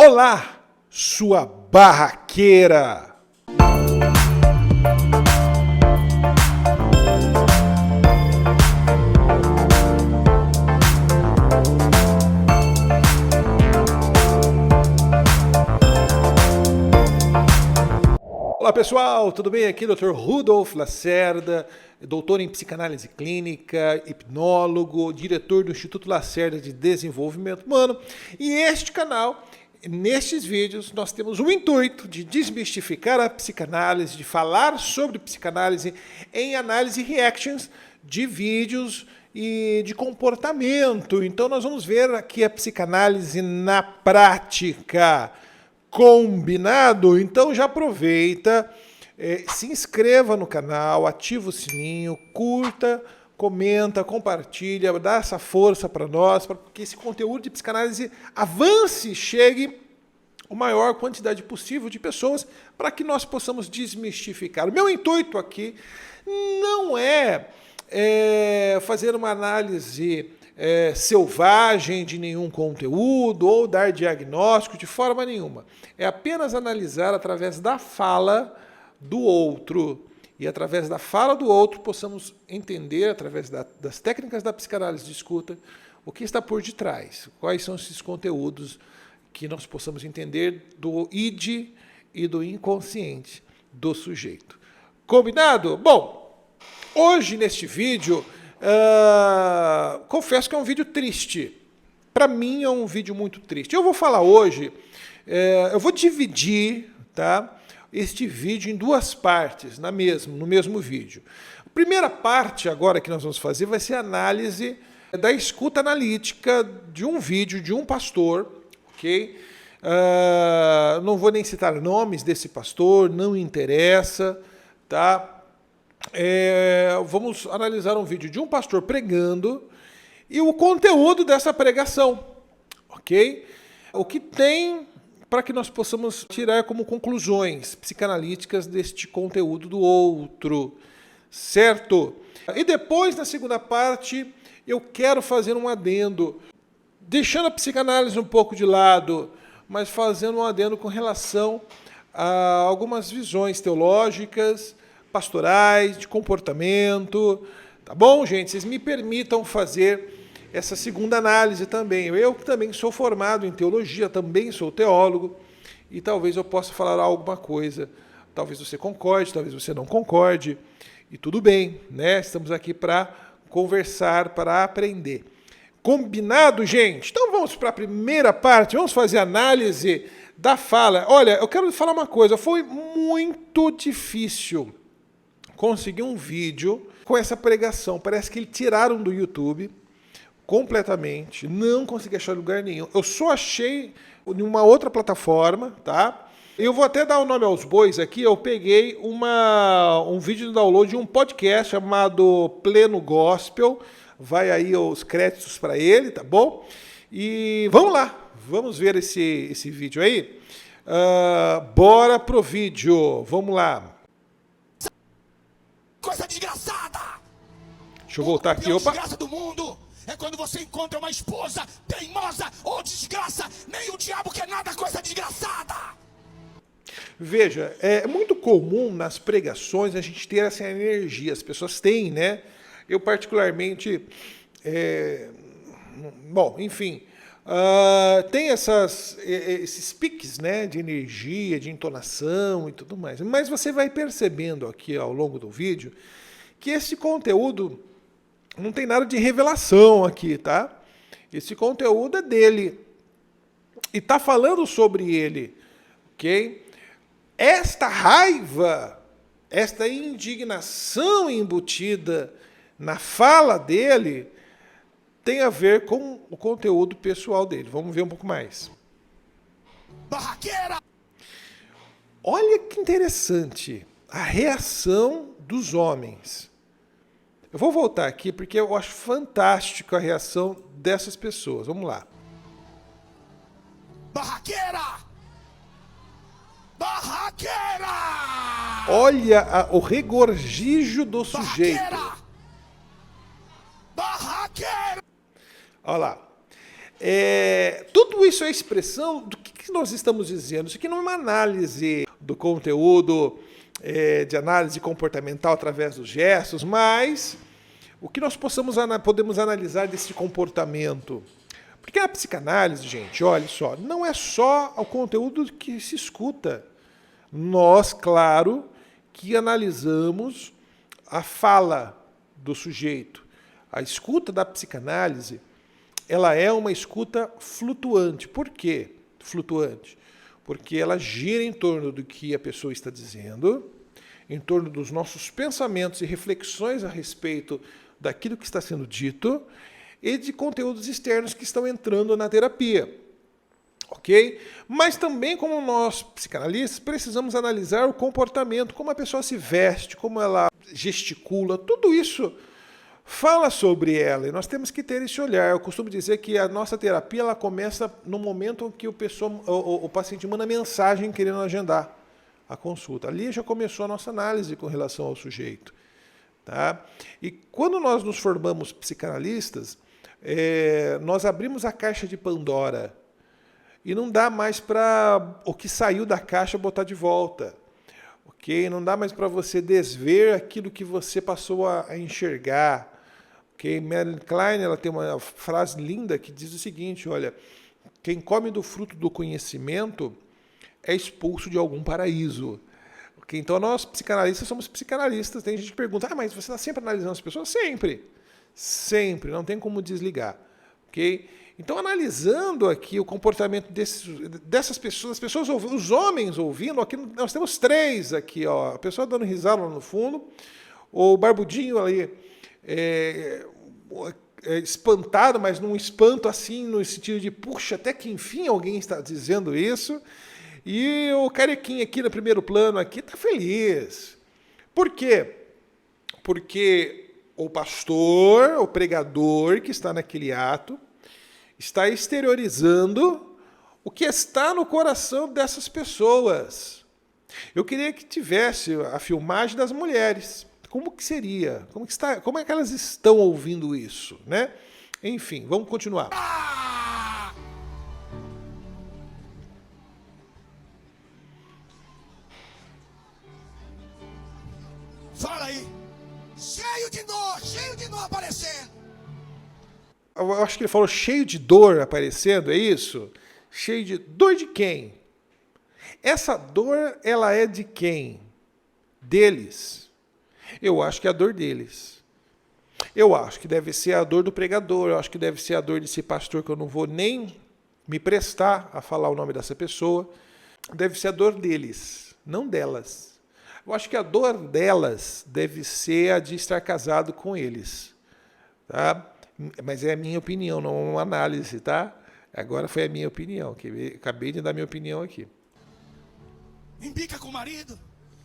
Olá, sua barraqueira! Olá pessoal, tudo bem? Aqui é o Dr. Rudolf Lacerda, doutor em psicanálise clínica, hipnólogo, diretor do Instituto Lacerda de Desenvolvimento Humano. E este canal, nestes vídeos, nós temos o intuito de desmistificar a psicanálise, de falar sobre psicanálise em análise reactions de vídeos e de comportamento. Então nós vamos ver aqui a psicanálise na prática. Combinado? Então já aproveita, se inscreva no canal, ativa o sininho, curta, comenta, compartilha, dá essa força para nós, para que esse conteúdo de psicanálise avance e chegue a maior quantidade possível de pessoas para que nós possamos desmistificar. O meu intuito aqui não é fazer uma análise selvagem de nenhum conteúdo ou dar diagnóstico de forma nenhuma. É apenas analisar através da fala do outro. E através da fala do outro possamos entender, através das técnicas da psicanálise de escuta, o que está por detrás. Quais são esses conteúdos que nós possamos entender do id e do inconsciente do sujeito. Combinado? Bom, hoje neste vídeo, confesso que é um vídeo triste. Para mim é um vídeo muito triste. Eu vou falar hoje, eu vou dividir, tá, este vídeo em duas partes no mesmo vídeo. A primeira parte agora que nós vamos fazer vai ser a análise da escuta analítica de um vídeo de um pastor, ok? Não vou nem citar nomes desse pastor, não interessa, tá? Vamos analisar um vídeo de um pastor pregando e o conteúdo dessa pregação, ok? O que tem para que nós possamos tirar como conclusões psicanalíticas deste conteúdo do outro, certo? E depois, na segunda parte, eu quero fazer um adendo, deixando a psicanálise um pouco de lado, mas fazendo um adendo com relação a algumas visões teológicas, pastorais, de comportamento, tá bom, gente? Vocês me permitam fazer essa segunda análise também. Eu que também sou formado em teologia, também sou teólogo, e talvez eu possa falar alguma coisa. Talvez você concorde, talvez você não concorde, e tudo bem, né? Estamos aqui para conversar, para aprender. Combinado, gente? Então vamos para a primeira parte, vamos fazer a análise da fala. Olha, eu quero falar uma coisa, foi muito difícil conseguir um vídeo com essa pregação. Parece que eles tiraram do YouTube completamente, não consegui achar em lugar nenhum. Eu só achei em uma outra plataforma, tá? Eu vou até dar o nome aos bois aqui, eu peguei um vídeo de download de um podcast chamado Pleno Gospel, vai aí os créditos para ele, tá bom? E vamos lá, vamos ver esse vídeo aí. Bora pro vídeo, vamos lá. Coisa desgraçada! Deixa eu voltar aqui, opa. Desgraça do mundo é quando você encontra uma esposa teimosa ou desgraça, nem o diabo quer nada, coisa desgraçada! Veja, é muito comum nas pregações a gente ter essa energia, as pessoas têm, né? Eu particularmente, bom, enfim, tem esses piques, né, de energia, de entonação e tudo mais. Mas você vai percebendo aqui ao longo do vídeo que esse conteúdo não tem nada de revelação aqui, tá? Esse conteúdo é dele e tá falando sobre ele, ok? Esta raiva, esta indignação embutida na fala dele tem a ver com o conteúdo pessoal dele. Vamos ver um pouco mais. Barraqueira! Olha que interessante a reação dos homens. Eu vou voltar aqui porque eu acho fantástico a reação dessas pessoas. Vamos lá. Barraqueira! Barraqueira! Olha o regorgijo do sujeito. Barraqueira! Barraqueira! Olha lá. Tudo isso é expressão do que que nós estamos dizendo? Isso aqui não é uma análise do conteúdo de análise comportamental através dos gestos, mas o que nós podemos analisar desse comportamento. Porque a psicanálise, gente, olha só, não é só o conteúdo que se escuta. Nós, claro, que analisamos a fala do sujeito. A escuta da psicanálise, ela é uma escuta flutuante. Por quê flutuante? Porque ela gira em torno do que a pessoa está dizendo, em torno dos nossos pensamentos e reflexões a respeito daquilo que está sendo dito e de conteúdos externos que estão entrando na terapia. Ok? Mas também, como nós, psicanalistas, precisamos analisar o comportamento, como a pessoa se veste, como ela gesticula, tudo isso fala sobre ela, e nós temos que ter esse olhar. Eu costumo dizer que a nossa terapia ela começa no momento em que o paciente manda mensagem querendo agendar a consulta. Ali já começou a nossa análise com relação ao sujeito. Tá? E quando nós nos formamos psicanalistas, nós abrimos a caixa de Pandora e não dá mais para o que saiu da caixa botar de volta. Okay? Não dá mais para você desver aquilo que você passou a enxergar. Okay? Madeline Klein ela tem uma frase linda que diz o seguinte, olha, quem come do fruto do conhecimento é expulso de algum paraíso. Okay? Então nós, psicanalistas, somos psicanalistas. Tem gente que pergunta, mas você está sempre analisando as pessoas? Sempre. Sempre, não tem como desligar. Okay? Então, analisando aqui o comportamento dessas pessoas, as pessoas, os homens ouvindo, aqui nós temos 3 aqui, ó, a pessoa dando risada lá no fundo, o barbudinho ali espantado, mas num espanto assim, no sentido de, puxa, até que enfim alguém está dizendo isso, e o carequinha aqui no primeiro plano aqui está feliz. Por quê? Porque o pastor, o pregador que está naquele ato, está exteriorizando o que está no coração dessas pessoas. Eu queria que tivesse a filmagem das mulheres. Como que seria? Como é que elas estão ouvindo isso, né? Enfim, vamos continuar. Fala aí. Cheio de dor aparecendo. Eu acho que ele falou cheio de dor aparecendo, é isso? Cheio de dor de quem? Essa dor, ela é de quem? Deles. Eu acho que é a dor deles. Eu acho que deve ser a dor do pregador, eu acho que deve ser a dor desse pastor que eu não vou nem me prestar a falar o nome dessa pessoa. Deve ser a dor deles, não delas. Eu acho que a dor delas deve ser a de estar casado com eles. Tá? Mas é a minha opinião, não é uma análise, tá? Agora foi a minha opinião, que acabei de dar minha opinião aqui. Embica com o marido,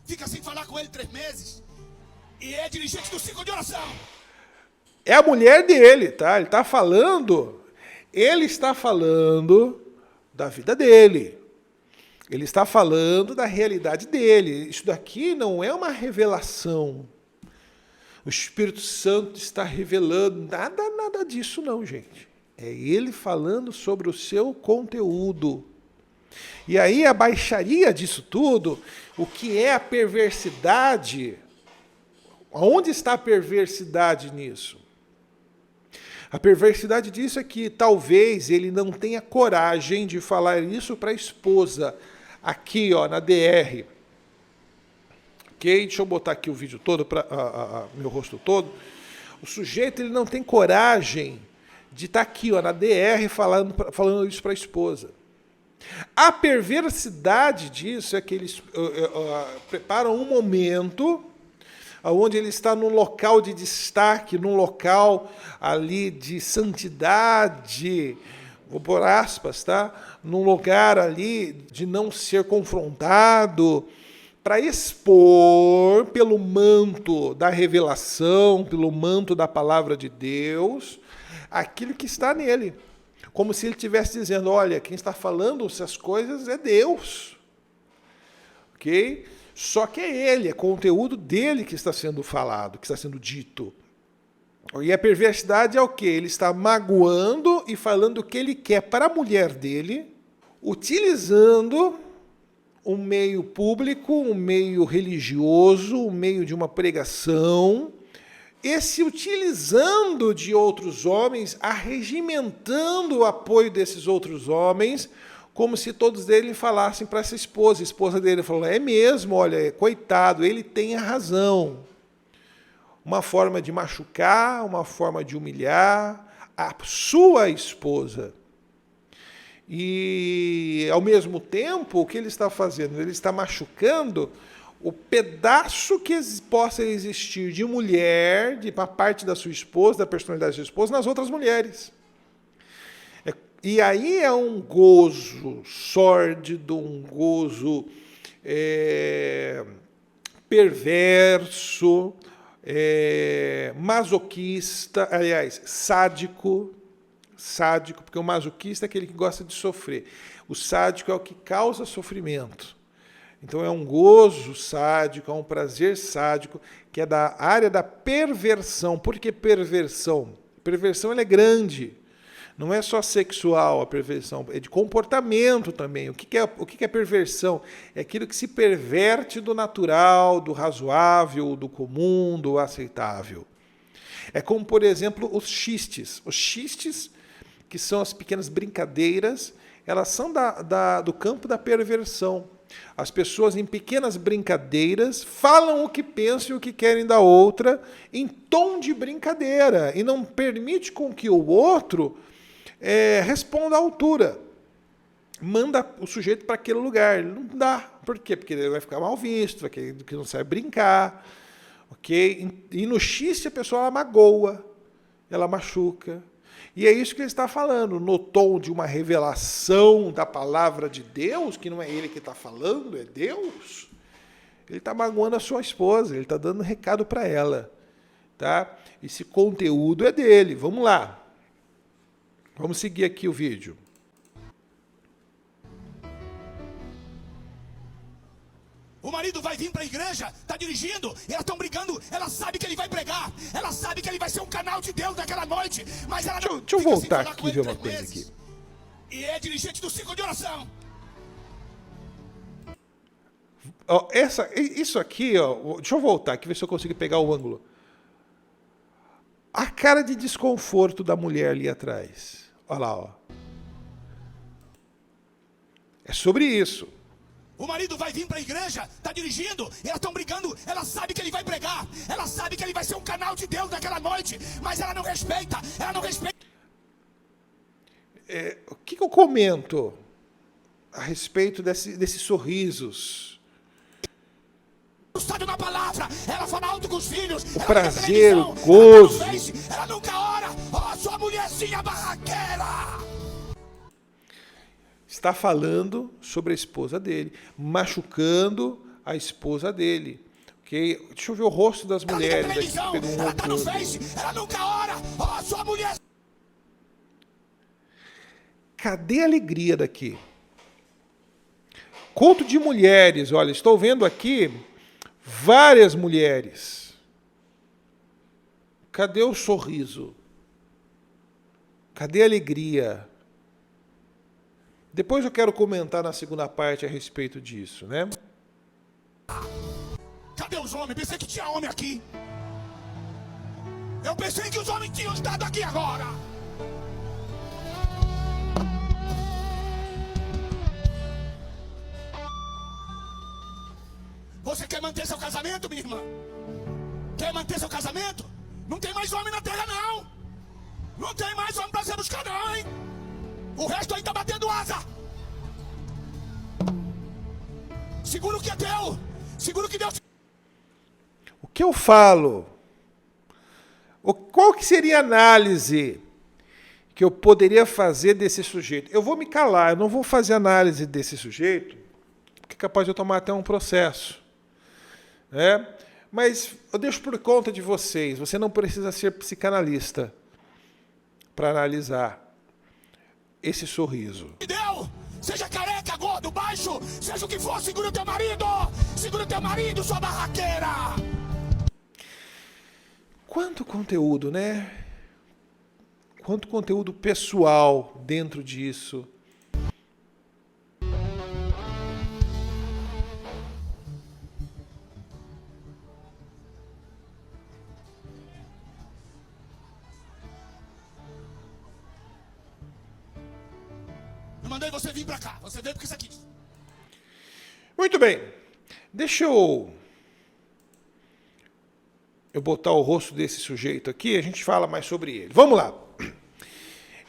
fica sem falar com ele 3 meses, e é dirigente do ciclo de oração. É a mulher dele, tá? Ele está falando da vida dele. Ele está falando da realidade dele. Isso daqui não é uma revelação. O Espírito Santo está revelando nada disso não, gente. É ele falando sobre o seu conteúdo. E aí a baixaria disso tudo, o que é a perversidade? Onde está a perversidade nisso? A perversidade disso é que talvez ele não tenha coragem de falar isso para a esposa, aqui ó, na DR. Ok? Deixa eu botar aqui o vídeo todo, meu rosto todo. O sujeito ele não tem coragem de estar aqui ó, na DR falando isso para a esposa. A perversidade disso é que eles preparam um momento onde ele está num local de destaque, num local ali de santidade, vou pôr aspas, tá? Num lugar ali de não ser confrontado, para expor pelo manto da revelação, pelo manto da palavra de Deus, aquilo que está nele. Como se ele estivesse dizendo, olha, quem está falando essas coisas é Deus. Ok? Só que é ele, é conteúdo dele que está sendo falado, que está sendo dito. E a perversidade é o quê? Ele está magoando e falando o que ele quer para a mulher dele, utilizando um meio público, um meio religioso, um meio de uma pregação, e se utilizando de outros homens, arregimentando o apoio desses outros homens, como se todos eles falassem para essa esposa. A esposa dele falou, é mesmo, olha, coitado, ele tem a razão. Uma forma de machucar, uma forma de humilhar a sua esposa. E, ao mesmo tempo, o que ele está fazendo? Ele está machucando o pedaço que possa existir de mulher, de uma parte da sua esposa, da personalidade da sua esposa, nas outras mulheres. E aí é um gozo sórdido, um gozo perverso, masoquista, aliás, sádico, porque o masoquista é aquele que gosta de sofrer. O sádico é o que causa sofrimento. Então é um gozo sádico, é um prazer sádico, que é da área da perversão. Por que perversão? Perversão ela é grande. Não é só sexual a perversão, é de comportamento também. O que é perversão? É aquilo que se perverte do natural, do razoável, do comum, do aceitável. É como, por exemplo, os xistes. Os xistes, que são as pequenas brincadeiras, elas são do campo da perversão. As pessoas, em pequenas brincadeiras, falam o que pensam e o que querem da outra em tom de brincadeira e não permite com que o outro responda à altura. Manda o sujeito para aquele lugar. Ele não dá. Por quê? Porque ele vai ficar mal visto, que não sabe brincar. Okay? E no xiste a pessoa ela magoa, ela machuca. E é isso que ele está falando, no tom de uma revelação da palavra de Deus, que não é ele que está falando, é Deus. Ele está magoando a sua esposa, ele está dando um recado para ela. Tá? Esse conteúdo é dele. Vamos lá. Vamos seguir aqui o vídeo. O marido vai vir para a igreja, tá dirigindo, elas estão brigando, ela sabe que ele vai pregar, ela sabe que ele vai ser um canal de Deus naquela noite, mas ela não... Deixa eu voltar aqui e ver uma coisa aqui. E é dirigente do ciclo de oração. Isso aqui, deixa eu voltar aqui, ver se eu consigo pegar o ângulo. A cara de desconforto da mulher ali atrás. Olha lá, ó. É sobre isso. O marido vai vir para a igreja, tá dirigindo, elas estão brigando, ela sabe que ele vai pregar, ela sabe que ele vai ser um canal de Deus naquela noite, mas ela não respeita, O que eu comento a respeito desses sorrisos? Sabe na palavra, ela fala alto com os filhos, o prazer, o gozo. Ela nunca ora, ó, sua mulherzinha barraqueira. Está falando sobre a esposa dele, machucando a esposa dele. Okay? Deixa eu ver o rosto das mulheres aqui. Ela tá no Face, ela nunca ora, ó, sua mulher. Cadê a alegria daqui? Culto de mulheres, olha, estou vendo aqui várias mulheres. Cadê o sorriso? Cadê a alegria? Depois eu quero comentar na segunda parte a respeito disso, né? Cadê os homens? Pensei que tinha homem aqui. Eu pensei que os homens tinham estado aqui agora. Você quer manter seu casamento, minha irmã? Quer manter seu casamento? Não tem mais homem na terra, não. Não tem mais homem pra você buscar, não, hein? O resto aí tá batendo asa. Segura o que é teu. Segura o que Deus... O que eu falo? Qual que seria a análise que eu poderia fazer desse sujeito? Eu vou me calar, eu não vou fazer análise desse sujeito, porque é capaz de eu tomar até um processo. Né? Mas eu deixo por conta de vocês. Você não precisa ser psicanalista para analisar esse sorriso. Seja careca, gordo, baixo, seja o que for, segura o teu marido, sua barraqueira. Quanto conteúdo, né? Quanto conteúdo pessoal dentro disso. Não mandei você vir pra cá. Você veio porque você quis. Muito bem. Deixa eu botar o rosto desse sujeito aqui, a gente fala mais sobre ele. Vamos lá.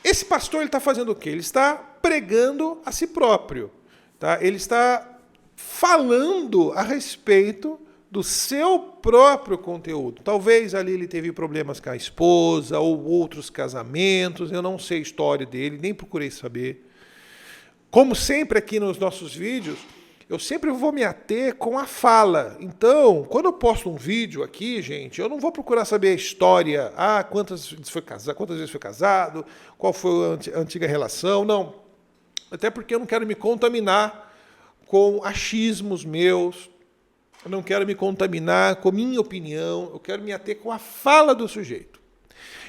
Esse pastor está fazendo o quê? Ele está pregando a si próprio. Tá? Ele está falando a respeito do seu próprio conteúdo. Talvez ali ele teve problemas com a esposa ou outros casamentos, eu não sei a história dele, nem procurei saber. Como sempre aqui nos nossos vídeos, eu sempre vou me ater com a fala. Então, quando eu posto um vídeo aqui, gente, eu não vou procurar saber a história, quantas vezes foi casado, qual foi a antiga relação, não. Até porque eu não quero me contaminar com achismos meus, eu não quero me contaminar com minha opinião, eu quero me ater com a fala do sujeito.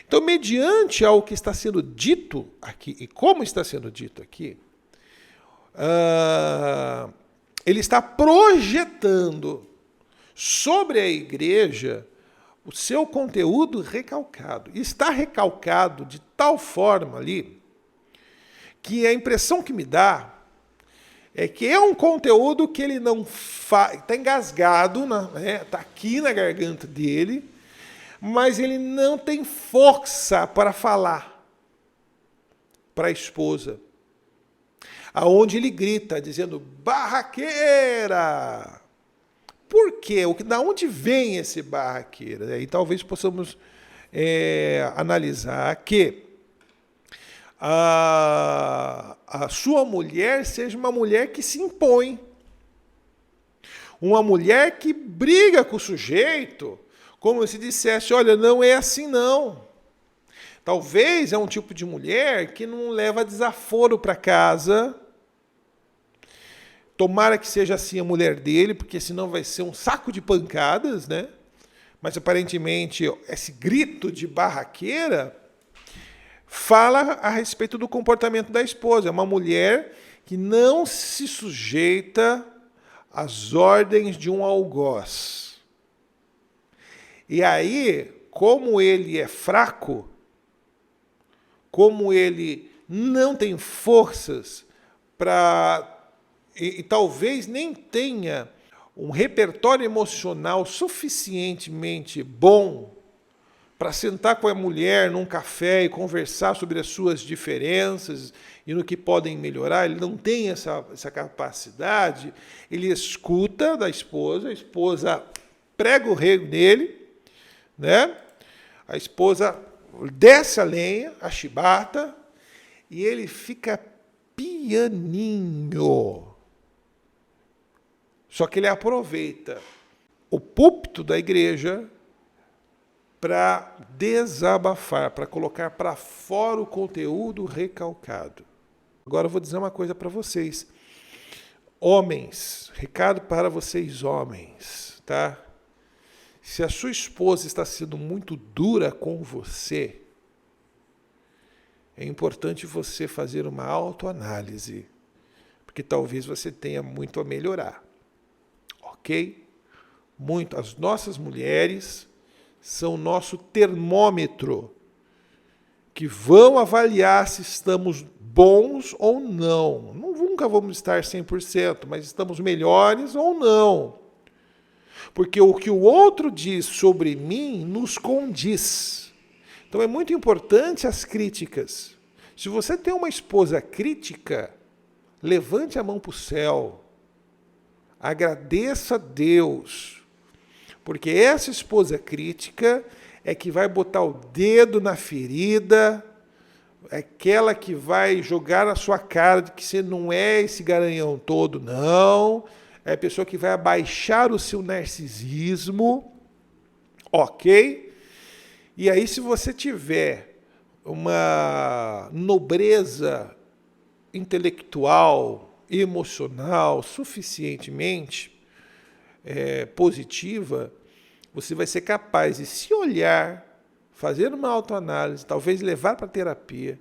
Então, mediante ao que está sendo dito aqui, e como está sendo dito aqui, ele está projetando sobre a igreja o seu conteúdo recalcado. E está recalcado de tal forma ali que a impressão que me dá é que é um conteúdo que ele não faz, está engasgado, está aqui na garganta dele, mas ele não tem força para falar para a esposa. Aonde ele grita, dizendo, barraqueira! Por quê? Da onde vem esse barraqueira? E talvez possamos analisar que a sua mulher seja uma mulher que se impõe. Uma mulher que briga com o sujeito, como se dissesse, olha, não é assim não. Talvez é um tipo de mulher que não leva desaforo para casa. Tomara que seja assim a mulher dele, porque senão vai ser um saco de pancadas, né? Mas aparentemente esse grito de barraqueira fala a respeito do comportamento da esposa. É uma mulher que não se sujeita às ordens de um algoz. E aí, como ele é fraco, como ele não tem forças para... E talvez nem tenha um repertório emocional suficientemente bom para sentar com a mulher num café e conversar sobre as suas diferenças e no que podem melhorar. Ele não tem essa capacidade. Ele escuta da esposa, a esposa prega o rego nele, né? A esposa desce a lenha, a chibata, e ele fica pianinho. Só que ele aproveita o púlpito da igreja para desabafar, para colocar para fora o conteúdo recalcado. Agora eu vou dizer uma coisa para vocês. Homens, recado para vocês homens, tá? Se a sua esposa está sendo muito dura com você, é importante você fazer uma autoanálise, porque talvez você tenha muito a melhorar. Ok? As nossas mulheres são nosso termômetro, que vão avaliar se estamos bons ou não. Nunca vamos estar 100%, mas estamos melhores ou não. Porque o que o outro diz sobre mim nos condiz. Então é muito importante as críticas. Se você tem uma esposa crítica, levante a mão para o céu. Agradeça a Deus. Porque essa esposa crítica é que vai botar o dedo na ferida, é aquela que vai jogar na sua cara de que você não é esse garanhão todo, não. É a pessoa que vai abaixar o seu narcisismo, ok? E aí, se você tiver uma nobreza intelectual, emocional, suficientemente positiva, você vai ser capaz de se olhar, fazer uma autoanálise, talvez levar para a terapia,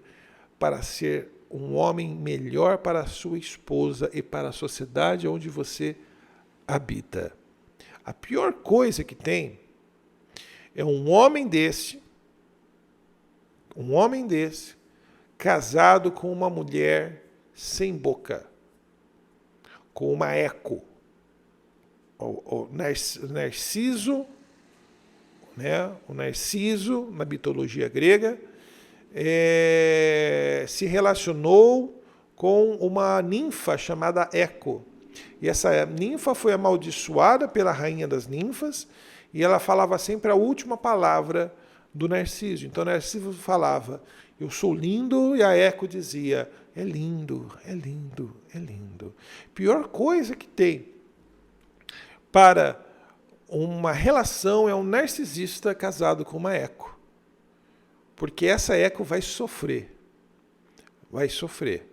para ser um homem melhor para a sua esposa e para a sociedade onde você habita. A pior coisa que tem é um homem desse, casado com uma mulher sem boca, com uma eco. O Narciso, né? O Narciso, na mitologia grega, se relacionou com uma ninfa chamada Eco. E essa ninfa foi amaldiçoada pela rainha das ninfas, e ela falava sempre a última palavra do Narciso. Então Narciso falava, eu sou lindo, e a Eco dizia, é lindo, é lindo, é lindo. Pior coisa que tem para uma relação é um narcisista casado com uma Eco. Porque essa Eco vai sofrer. Vai sofrer.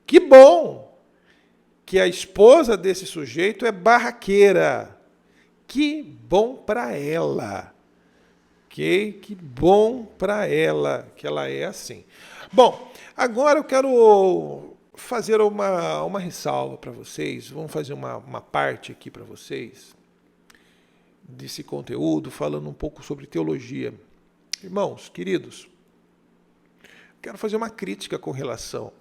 Que bom que a esposa desse sujeito é barraqueira. Que bom para ela. Okay? Que bom para ela que ela é assim. Bom, agora eu quero fazer uma ressalva para vocês. Vamos fazer uma parte aqui para vocês desse conteúdo, falando um pouco sobre teologia. Irmãos, queridos, quero fazer uma crítica com relação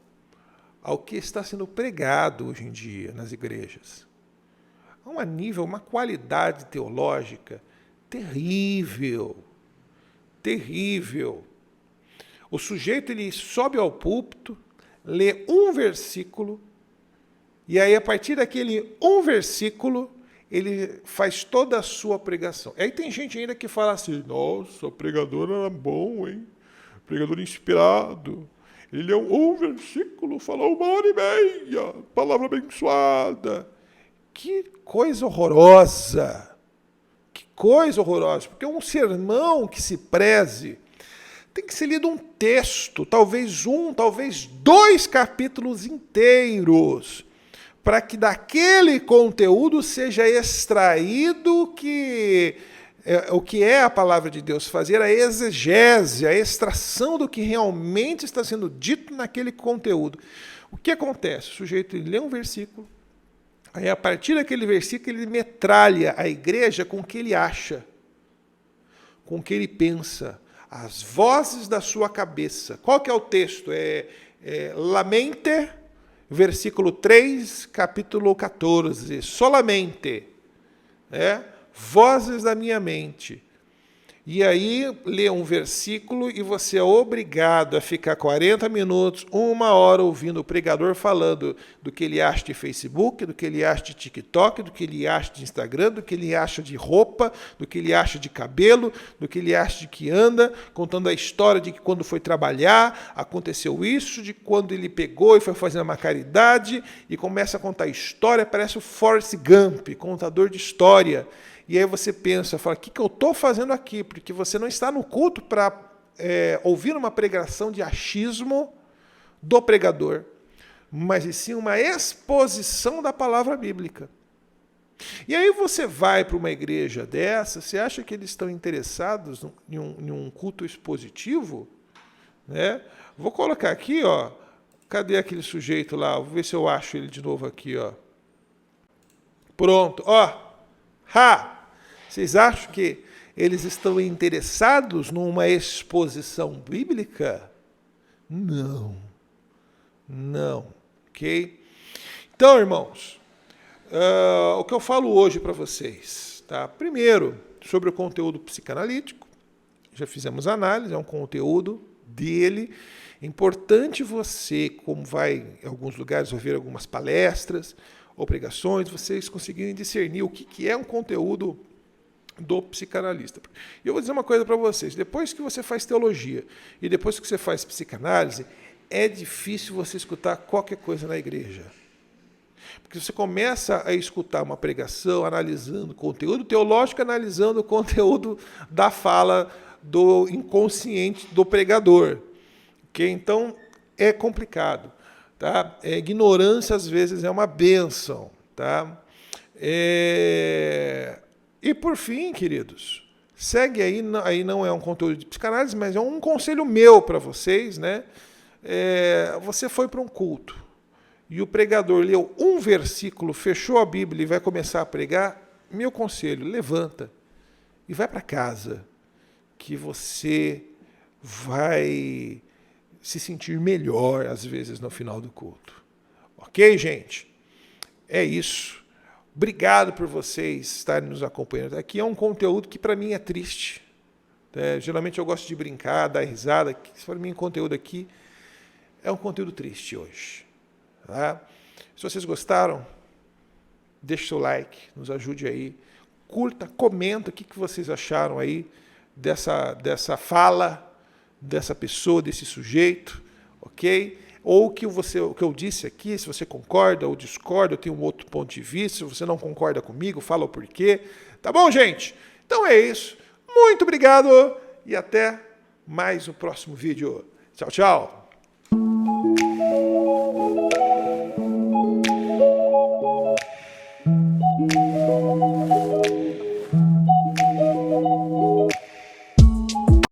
ao que está sendo pregado hoje em dia nas igrejas. Há um nível, uma qualidade teológica terrível. Terrível. O sujeito ele sobe ao púlpito, lê um versículo, e aí a partir daquele um versículo, ele faz toda a sua pregação. Aí tem gente ainda que fala assim, nossa, o pregador era bom, hein? Pregador inspirado. Ele leu um versículo, falou 1h30, palavra abençoada. Que coisa horrorosa. Que coisa horrorosa. Porque um sermão que se preze tem que ser lido um texto, talvez talvez 2 capítulos inteiros, para que daquele conteúdo seja extraído o que é a palavra de Deus, fazer a exegese, a extração do que realmente está sendo dito naquele conteúdo. O que acontece? O sujeito lê um versículo, aí a partir daquele versículo ele metralha a igreja com o que ele acha, com o que ele pensa, as vozes da sua cabeça. Qual que é o texto? Lamente, versículo 3, capítulo 14. Solamente. Vozes da minha mente. E aí, lê um versículo e você é obrigado a ficar 40 minutos, 1 hora ouvindo o pregador falando do que ele acha de Facebook, do que ele acha de TikTok, do que ele acha de Instagram, do que ele acha de roupa, do que ele acha de cabelo, do que ele acha de que anda, contando a história de que quando foi trabalhar, aconteceu isso, de quando ele pegou e foi fazer uma caridade, e começa a contar história, parece o Forrest Gump, contador de história. E aí você pensa, fala, o que eu estou fazendo aqui? Porque você não está no culto para ouvir uma pregação de achismo do pregador, mas e sim uma exposição da palavra bíblica. E aí você vai para uma igreja dessa, você acha que eles estão interessados em um culto expositivo? Né? Vou colocar aqui, ó, cadê aquele sujeito lá? Vou ver se eu acho ele de novo aqui. Ó. Pronto, ó. Vocês acham que eles estão interessados numa exposição bíblica? Não. Não. Ok? Então, irmãos, o que eu falo hoje para vocês, tá? Primeiro, sobre o conteúdo psicanalítico. Já fizemos análise, é um conteúdo dele. É importante você, como vai em alguns lugares ouvir algumas palestras ou pregações, vocês conseguirem discernir o que é um conteúdo do psicanalista. E eu vou dizer uma coisa para vocês, depois que você faz teologia e depois que você faz psicanálise, é difícil você escutar qualquer coisa na igreja. Porque você começa a escutar uma pregação analisando o conteúdo teológico, analisando o conteúdo da fala do inconsciente do pregador. Okay? Então, é complicado. Tá? Ignorância, às vezes, é uma bênção. Tá? E, por fim, queridos, segue aí não é um conteúdo de psicanálise, mas é um conselho meu para vocês. Né? Você foi para um culto e o pregador leu um versículo, fechou a Bíblia e vai começar a pregar, meu conselho, levanta e vai para casa, que você vai se sentir melhor, às vezes, no final do culto. Ok, gente? É isso. Obrigado por vocês estarem nos acompanhando. Aqui é um conteúdo que para mim é triste. Geralmente eu gosto de brincar, dar risada. Para mim o conteúdo aqui é um conteúdo triste hoje. Tá? Se vocês gostaram, deixe seu like, nos ajude aí. Curta, comenta o que vocês acharam aí dessa fala, dessa pessoa, desse sujeito, ok? Ou o que eu disse aqui, se você concorda ou discorda, eu tenho um outro ponto de vista, se você não concorda comigo, fala o porquê. Tá bom, gente? Então é isso. Muito obrigado e até mais no próximo vídeo. Tchau, tchau.